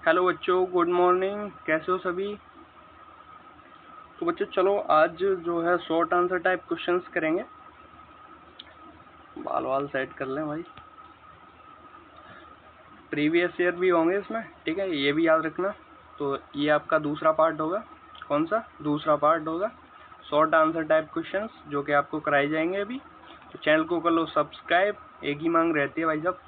Hello बच्चों, good morning. कैसे हो सभी? तो बच्चों चलो आज जो है शॉर्ट आंसर टाइप क्वेश्चंस करेंगे। बाल वाल सेट कर लें भाई। प्रीवियस ईयर भी होंगे इसमें, ठीक है, ये भी याद रखना। तो ये आपका दूसरा पार्ट होगा। कौन सा? दूसरा पार्ट होगा शॉर्ट आंसर टाइप क्वेश्चंस, जो कि आपको कराए जाएंगे अभी। तो चैनल को कर लो सब्सक्राइब। एक ही मांग रहती है भाई साहब,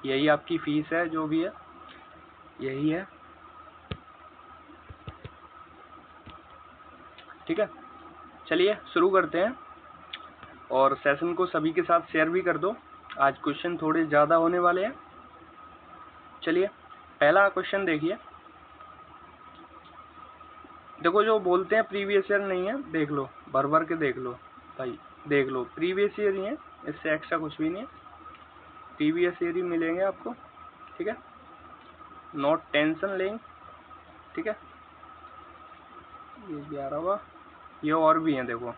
यही आपकी फीस है, जो भी है यही है, ठीक है। चलिए शुरू करते हैं, और सेशन को सभी के साथ शेयर भी कर दो। आज क्वेश्चन थोड़े ज़्यादा होने वाले हैं। चलिए पहला क्वेश्चन देखिए। देखो, जो बोलते हैं प्रीवियस ईयर नहीं है, देख लो, भर भर के देख लो भाई, देख लो प्रीवियस ईयर ही है, इससे एक्स्ट्रा कुछ भी नहीं है। प्रीवियस ईयर ही मिलेंगे आपको, ठीक है। नोट टेंशन लेंगे, ठीक है। ये 11वां, ये और भी हैं, देखो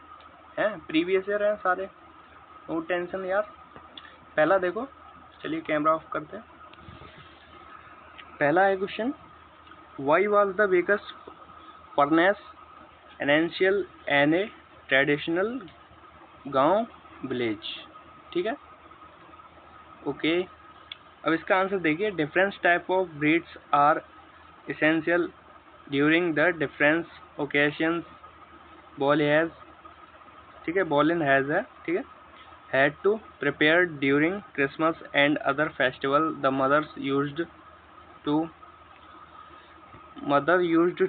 हैं प्रीवियस ईयर हैं सारे, नो टेंशन यार। पहला देखो, चलिए कैमरा ऑफ करते हैं। पहला है question, why was the biggest furnace essential in a traditional Goan village, ठीक है, ओके। अब इसका आंसर देखिए, difference type of breads are essential during the difference occasions bol has, ठीक है, बॉल इन हैज है, ठीक है, had to prepare during Christmas and other festival the mother used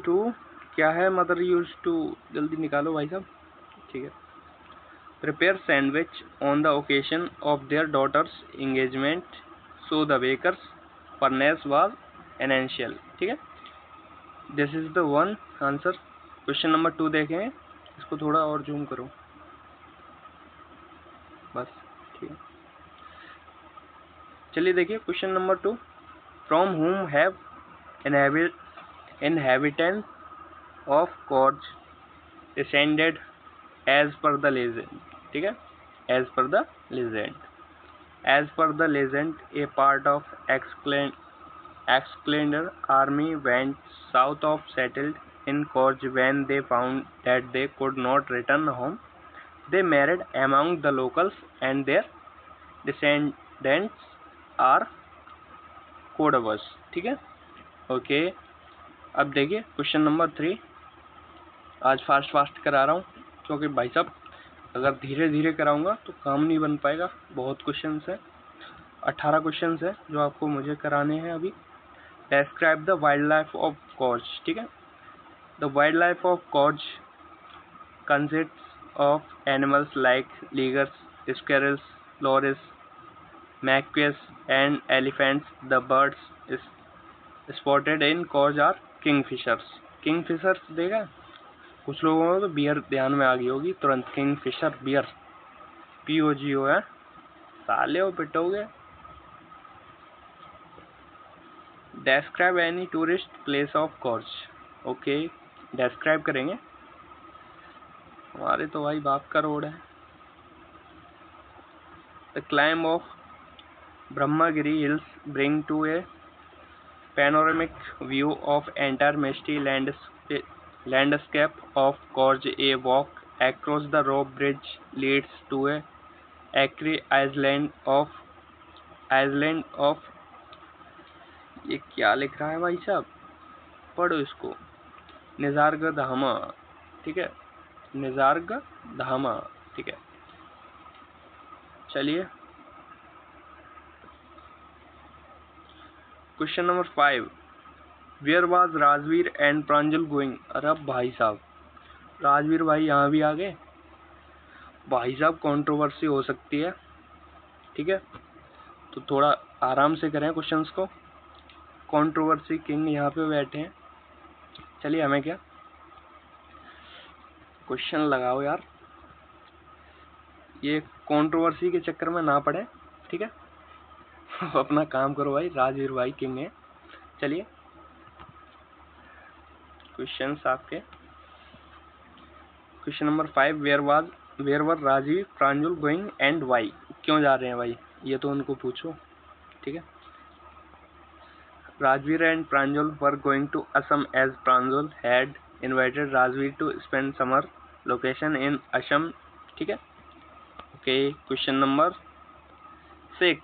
to क्या है, मदर यूज्ड टू, जल्दी निकालो भाई साहब, ठीक है, prepare sandwich on the occasion of their daughter's engagement, so the bakers furnace was essential, ठीक है। This is the one answer. Question number 2 देखें, इसको थोड़ा और जूम करो बस, ठीक है। चलिए देखिए क्वेश्चन नंबर 2, फ्रॉम हुम have inhabitants of Korg descended as per the legend, ठीक है, as per the legend, a part of Excalibur army went south of settled in Korg when they found that they could not return home. They married among the locals and their descendants are Kodavas, ठीक है, okay. अब देखिए question number 3, आज fast करा रहा हूँ, क्योंकि भाई साहब अगर धीरे धीरे कराऊंगा तो काम नहीं बन पाएगा। बहुत क्वेश्चंस हैं, 18 क्वेश्चंस हैं जो आपको मुझे कराने हैं अभी। Describe the wild life of Coorg, ठीक है। The wild life of Coorg consists of animals like langurs, squirrels, loris, macaques and elephants. The birds spotted in Coorg are kingfishers. Kingfishers देगा कुछ लोगों को, तो बियर ध्यान में आ गई होगी तुरंत, किंगफिशर बियर, POGO है, साले हो पिटोगे। Describe any tourist place of Coorg, okay, describe करेंगे। हमारे तो भाई बाप का रोड है। The climb of Brahmagiri hills bring to a panoramic view of entire misty landscape of Korg. A walk across the rope bridge leads to a acre island of ये क्या लिख रहा है भाई साहब, पढ़ो इसको, निसर्ग धामा, ठीक है, निसर्ग धामा, ठीक है। चलिए question number 5, where was Rajveer and Pranjal going. अरे भाई साहब, राजवीर भाई यहाँ भी आ गए भाई साहब, कंट्रोवर्सी हो सकती है, ठीक है, तो थोड़ा आराम से करें क्वेश्चंस को। कंट्रोवर्सी किंग यहाँ पे बैठे हैं। चलिए हमें क्या क्वेश्चन लगाओ यार, ये कंट्रोवर्सी के चक्कर में ना पड़े, ठीक है। अपना काम करो भाई, राजवीर भाई किंग है। चलिए क्वेश्चंस आपके, question number 5, where were Rajiv Pranjal going and why, क्यों जा रहे हैं भाई, ये तो उनको पूछो, ठीक है। Rajveer and Pranjal were going to Assam as Pranjal had invited Rajveer to spend summer location in Assam. ठीक है. Okay, question number 6.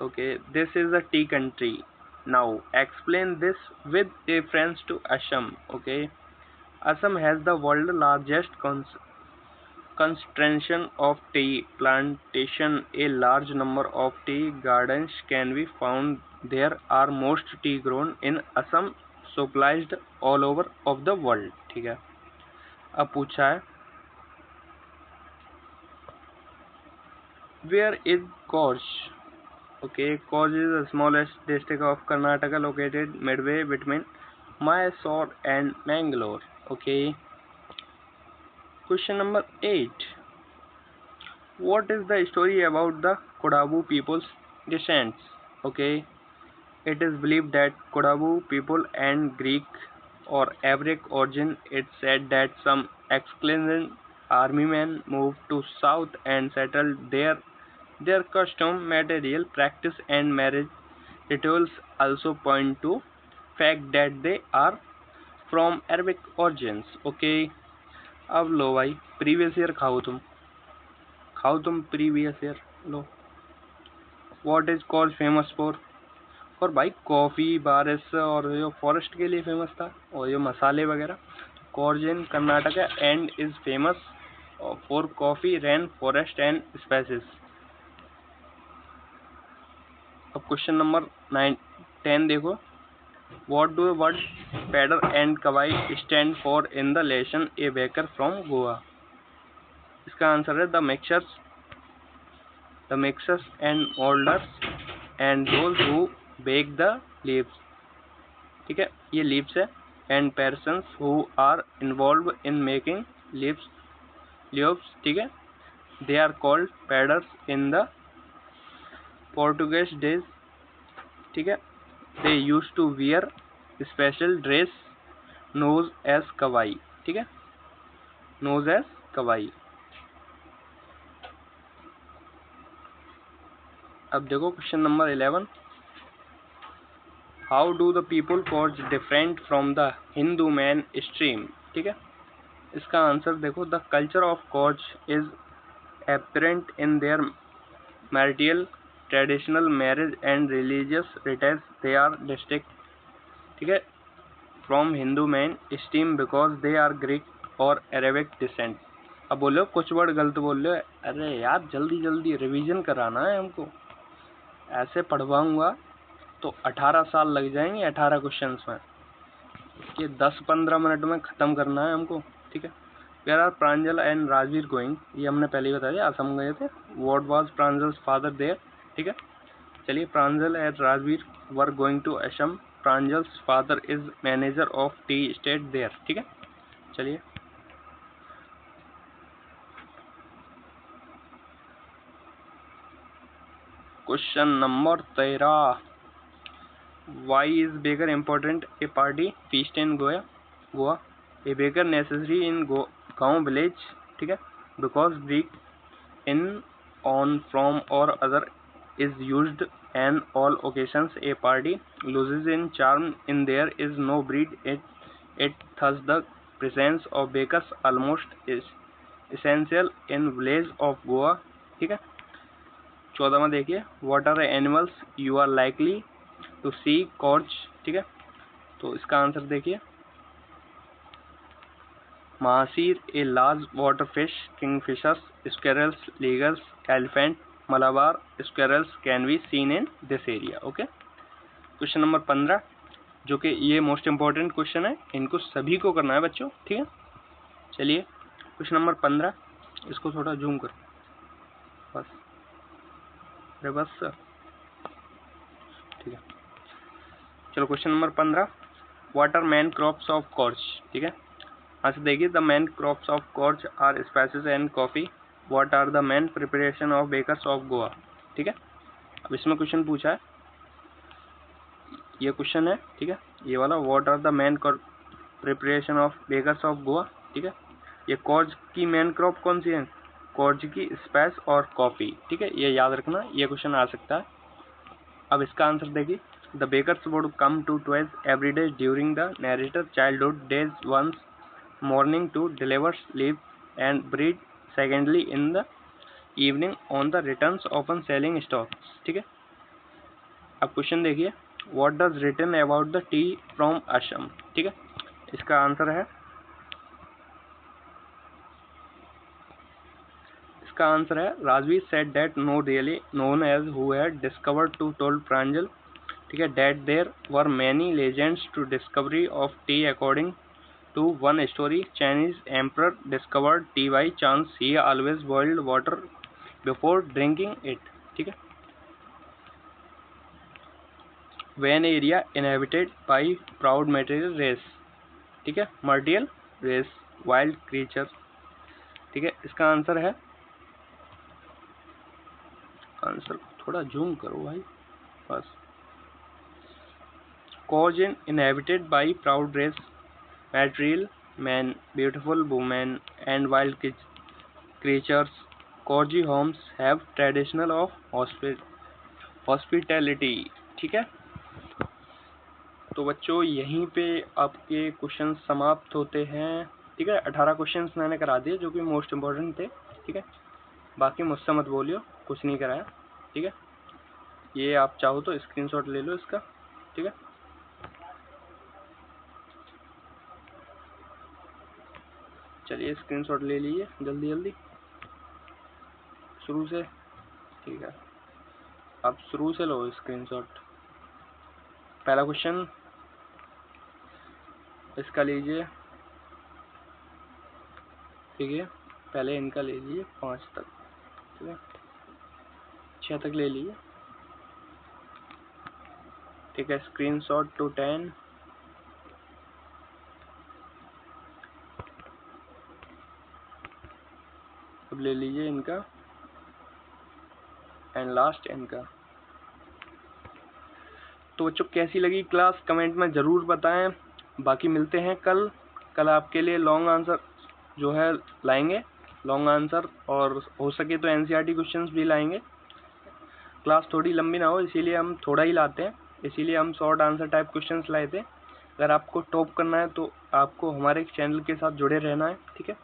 Okay, this is a tea country. Now explain this with reference to Assam. Okay, Assam has the world's largest concentration of tea plantation. A large number of tea gardens can be found. There are most tea grown in Assam, supplied all over of the world. ठीक है. अब पूछा है where is Korch? Okay, Korch is the smallest district of Karnataka located midway between Mysore and Mangalore. Okay. Question number 8. What is the story about the Kodabu people's descents? Okay, it is believed that Kodabu people and Greek or Arabic origin. It's said that some excellent army men moved to south and settled there. Their custom, material, practice and marriage rituals also point to fact that they are from Arabic origins. Okay, अब लो भाई previous year खाओ तुम previous year low. What is called famous for? और भाई coffee बारिश और जो forest के लिए फेमस था और ये मसाले वगैरह. Coorg in Karnataka and is famous for coffee rain forest and spices. अब क्वेश्चन नंबर 10 देखो. What do word pader and kabai stand for in the lesson a baker from Goa? इसका आंसर है the mixers and moulders and those who bake the loaves. ठीक है, ये loaves है. And persons who are involved in making loaves. ठीक है, they are called paders in the Portuguese days. ठीक है, they use to wear special dress known as kabai. ठीक है, नोज एज कवाई. अब देखो question number 11. How do the people Coorgs different from the Hindu mainstream? ठीक है, इसका आंसर देखो. The culture of Coorgs is apparent in their martial traditional marriage and religious rituals. They are distinct. ठीक है, from Hindu mainstream because they are Greek और Arabic descent. अब बोलो कुछ वर्ड गलत बोल रहे हो. अरे यार जल्दी जल्दी रिवीजन कराना है हमको. ऐसे पढ़वाऊंगा तो 18 साल लग जाएंगे 18 क्वेश्चंस में. ये 10-15 मिनट में ख़त्म करना है हमको. ठीक है. Where are Pranjal and Rajvir going? ये हमने पहले ही बताया, असम गए थे. What was Pranjal's father there? ठीक है, चलिए. Pranjal and Rajvir were going to Assam. Pranjal's father is manager of tea estate there. ठीक है, चलिए. Question number 13. Why is baker important a party feast in Goa? A baker necessary in Goan village. ठीक है, because bread in one form और other is used on all occasions. A party loses इन charm in there is no bread it thus the presence of bakers almost is essential in village of Goa. ठीक है. 14 में देखिए. What are animals you are likely to see Coorg? ठीक है, तो इसका answer देखिए. Mahseer a large water fish, kingfishers, squirrels, langurs, elephant, Malabar squirrels can be seen in this area. Okay. Question number 15, जो कि ये मोस्ट इम्पॉर्टेंट क्वेश्चन है. इनको सभी को करना है बच्चों. ठीक है, चलिए. क्वेश्चन नंबर 15, इसको थोड़ा जूम कर. बस, अरे बस सर. ठीक है, चलो. Question number 15. What are main crops of Coorg? ठीक है, अच्छा देखिए. The main crops of Coorg are spices and coffee. What are the main preparation of bakers of Goa? ठीक है, अब इसमें क्वेश्चन पूछा है, ये क्वेश्चन है. ठीक है, ये वाला. What are the main preparation of bakers of Goa? ठीक है, ये कॉर्च की मेन क्रॉप कौन सी है? कॉर्च की स्पाइस और कॉफ़ी. ठीक है, ये याद रखना, ये क्वेश्चन आ सकता है. अब इसका आंसर देखिए. The bakers would come to twice every day during the narrator's childhood days, once morning to deliver sleep and bread, secondly in the evening on the returns, often selling stocks. ठीक है, अब question देखिए, what does written about the tea from Assam. ठीक है, इसका answer है, इसका answer है Rajvir said that no really known as who had discovered to told Pranjal, ठीक है, that there were many legends to discovery of tea according to one story Chinese emperor discovered tea by chance, he always boiled water before drinking it. ठीक है, when area inhabited by proud material race, ठीक है, मर्टियल race, wild creature. ठीक है, इसका answer है, answer थोड़ा zoom करो भाई बस, cause inhabited by proud race, material men, beautiful women and wild creatures. Corgi homes have traditional of hospitality। ठीक है, तो बच्चों यहीं पे आपके क्वेश्चन समाप्त होते हैं। ठीक है, 18 क्वेश्चंस मैंने करा दिए जो कि मोस्ट इम्पोर्टेंट थे। ठीक है, बाकी मुझसे मत बोलियो, कुछ नहीं कराया। ठीक है, ये आप चाहो तो स्क्रीनशॉट ले लो इसका। ठीक है, चलिए स्क्रीनशॉट ले लीजिए जल्दी जल्दी शुरू से। ठीक है, आप शुरू से लो स्क्रीनशॉट। पहला क्वेश्चन इसका लीजिए। ठीक है, पहले इनका ले लीजिए 5 तक। ठीक है, 6 तक ले लीजिए। ठीक है, स्क्रीनशॉट टू 10। अब ले लीजिए इनका एंड लास्ट इनका। तो बच्चों कैसी लगी क्लास कमेंट में ज़रूर बताएं। बाकी मिलते हैं कल। कल आपके लिए लॉन्ग आंसर जो है लाएंगे, लॉन्ग आंसर, और हो सके तो एनसीईआरटी क्वेश्चंस भी लाएंगे। क्लास थोड़ी लंबी ना हो इसीलिए हम थोड़ा ही लाते हैं, इसीलिए हम शॉर्ट आंसर टाइप क्वेश्चंस लाए थे। अगर आपको टॉप करना है तो आपको हमारे चैनल के साथ जुड़े रहना है। ठीक है,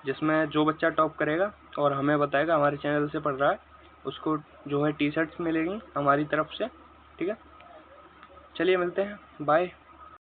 जिसमें जो बच्चा टॉप करेगा और हमें बताएगा हमारे चैनल से पढ़ रहा है, उसको जो है टी शर्ट्स मिलेंगी हमारी तरफ से। ठीक है, चलिए मिलते हैं, बाय।